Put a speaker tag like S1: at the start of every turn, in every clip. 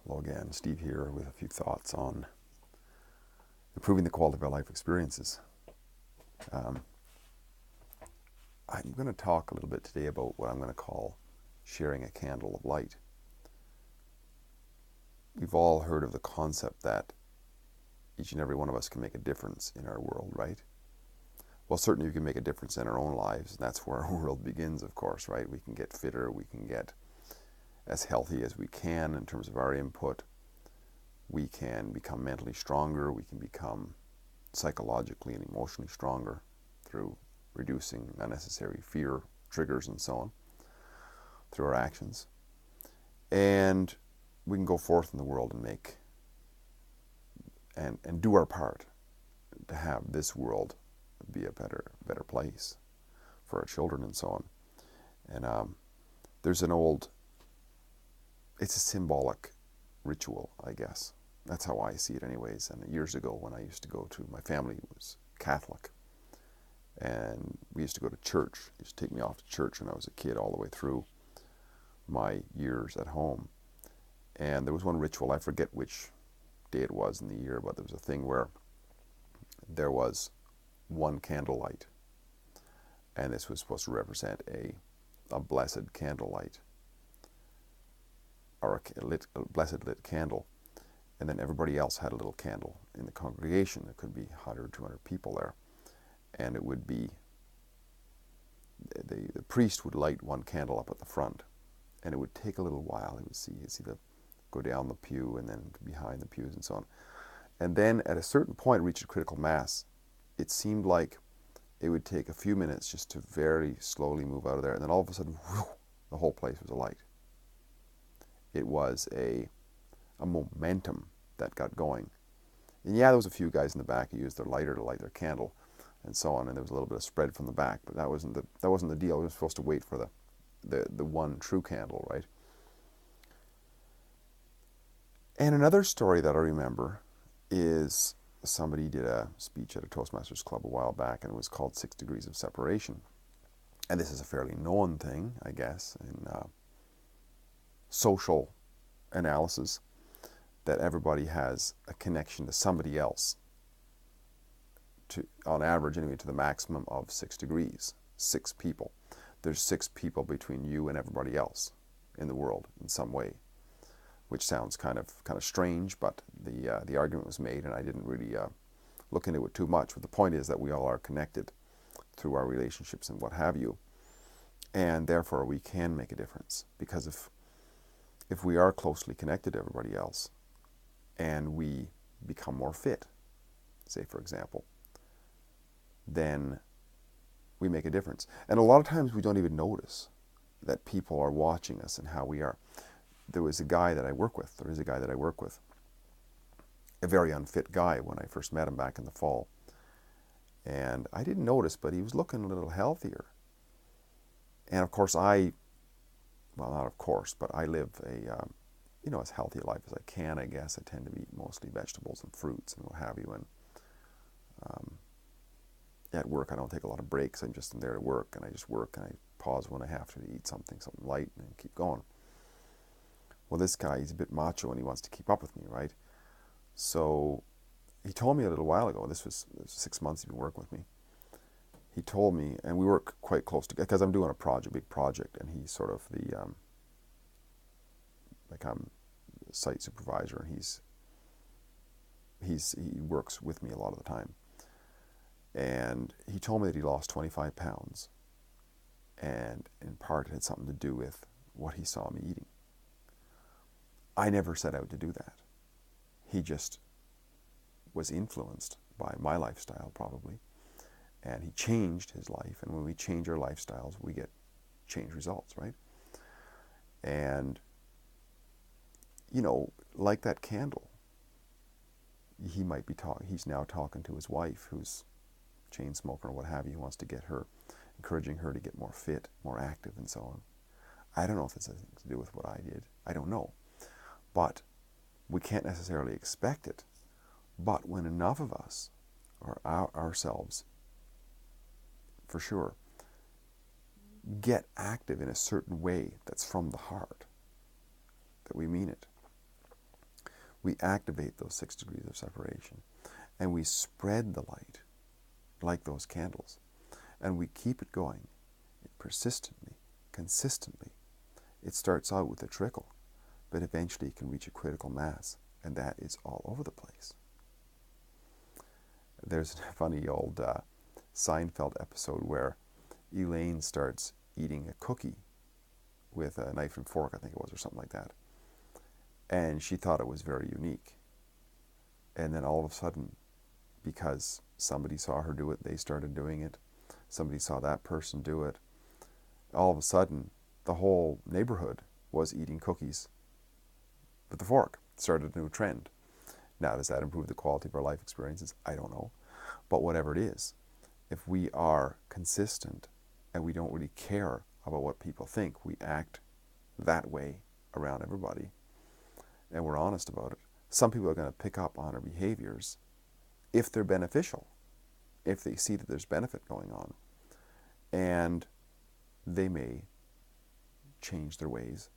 S1: Hello again, Steve here with a few thoughts on improving the quality of our life experiences. Um, I'm going to talk a little bit today about what I'm going to call sharing a candle of light. We've all heard of the concept that each and every one of us can make a difference in our world, right? Well, certainly we can make a difference in our own lives, and that's where our world begins, of course, right? We can get fitter, we can get as healthy as we can in terms of our input. We can become mentally stronger, we can become psychologically and emotionally stronger through reducing unnecessary fear triggers and so on through our actions. And we can go forth in the world and make and do our part to have this world be a better place for our children and so on. And there's it's a symbolic ritual, I guess. That's how I see it anyways. And years ago when I used to go to, my family was Catholic, and we used to go to church. They used to take me off to church when I was a kid all the way through my years at home. And there was one ritual, I forget which day it was in the year, but there was a thing where there was one candlelight, and this was supposed to represent a blessed candlelight, or a blessed lit candle. And then everybody else had a little candle in the congregation. There could be 100, 200 people there. And it would be, the priest would light one candle up at the front. And it would take a little while. He would see the go down the pew and then behind the pews and so on. And then at a certain point, reach a critical mass, it seemed like it would take a few minutes just to very slowly move out of there. And then all of a sudden, whew, the whole place was alight. It was a momentum that got going. And yeah, there was a few guys in the back who used their lighter to light their candle and so on, and there was a little bit of spread from the back, but that wasn't the deal. We were supposed to wait for the one true candle, right? And another story that I remember is somebody did a speech at a Toastmasters club a while back, and it was called 6 Degrees of Separation. And this is a fairly known thing, I guess, in social analysis, that everybody has a connection to somebody else, on average anyway, to the maximum of 6 degrees, 6 people. There's 6 people between you and everybody else in the world in some way, which sounds kind of strange, but the argument was made, and I didn't really look into it too much. But the point is that we all are connected through our relationships and what have you, and therefore we can make a difference, because if we are closely connected to everybody else, and we become more fit, say for example, then we make a difference. And a lot of times we don't even notice that people are watching us and how we are. There is a guy that I work with, a very unfit guy when I first met him back in the fall. And I didn't notice, but he was looking a little healthier. And of course not of course, but I live as healthy a life as I can, I guess. I tend to eat mostly vegetables and fruits and what have you. And at work, I don't take a lot of breaks. I'm just in there to work, and I just work, and I pause when I have to eat something light, and keep going. Well, this guy, he's a bit macho, and he wants to keep up with me, right? So he told me a little while ago, this was 6 months he'd been working with me. He told me, and we work quite close together, because I'm doing a big project, and he's sort of I'm site supervisor, and he works with me a lot of the time. And he told me that he lost 25 pounds, and in part it had something to do with what he saw me eating. I never set out to do that. He just was influenced by my lifestyle, probably, and he changed his life. And when we change our lifestyles, we get change results, right? And like that candle, he might be he's now talking to his wife, who's chain smoker or what have you. He wants to get her, encouraging her to get more fit, more active, and so on. I don't know if it's anything to do with what I did. I don't know. But we can't necessarily expect it. But when enough of us, or ourselves, for sure, get active in a certain way that's from the heart, that we mean it, we activate those 6 degrees of separation, and we spread the light like those candles, and we keep it going persistently, consistently. It starts out with a trickle, but eventually it can reach a critical mass, and that is all over the place. There's a funny old Seinfeld episode where Elaine starts eating a cookie with a knife and fork, I think it was, or something like that. And she thought it was very unique. And then all of a sudden, because somebody saw her do it, they started doing it. Somebody saw that person do it. All of a sudden, the whole neighborhood was eating cookies with a fork. It started a new trend. Now, does that improve the quality of our life experiences? I don't know. But whatever it is, if we are consistent and we don't really care about what people think, we act that way around everybody, and we're honest about it, some people are going to pick up on our behaviors if they're beneficial, if they see that there's benefit going on, and they may change their ways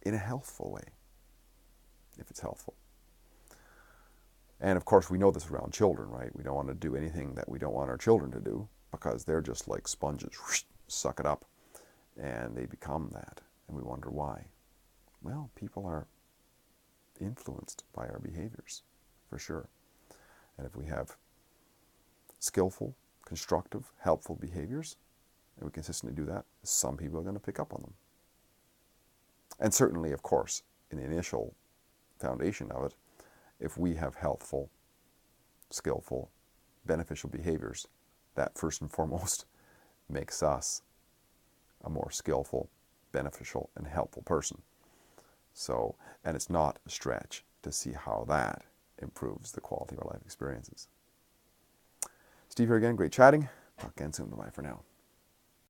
S1: in a healthful way, if it's healthful. And of course, we know this around children, right? We don't want to do anything that we don't want our children to do, because they're just like sponges, whoosh, suck it up, and they become that, and we wonder why. Well, people are influenced by our behaviors, for sure. And if we have skillful, constructive, helpful behaviors, and we consistently do that, some people are going to pick up on them. And certainly, of course, in the initial foundation of it, if we have healthful, skillful, beneficial behaviors, that first and foremost makes us a more skillful, beneficial, and helpful person. So, and it's not a stretch to see how that improves the quality of our life experiences. Steve here again, great chatting. Talk again soon. Bye for now.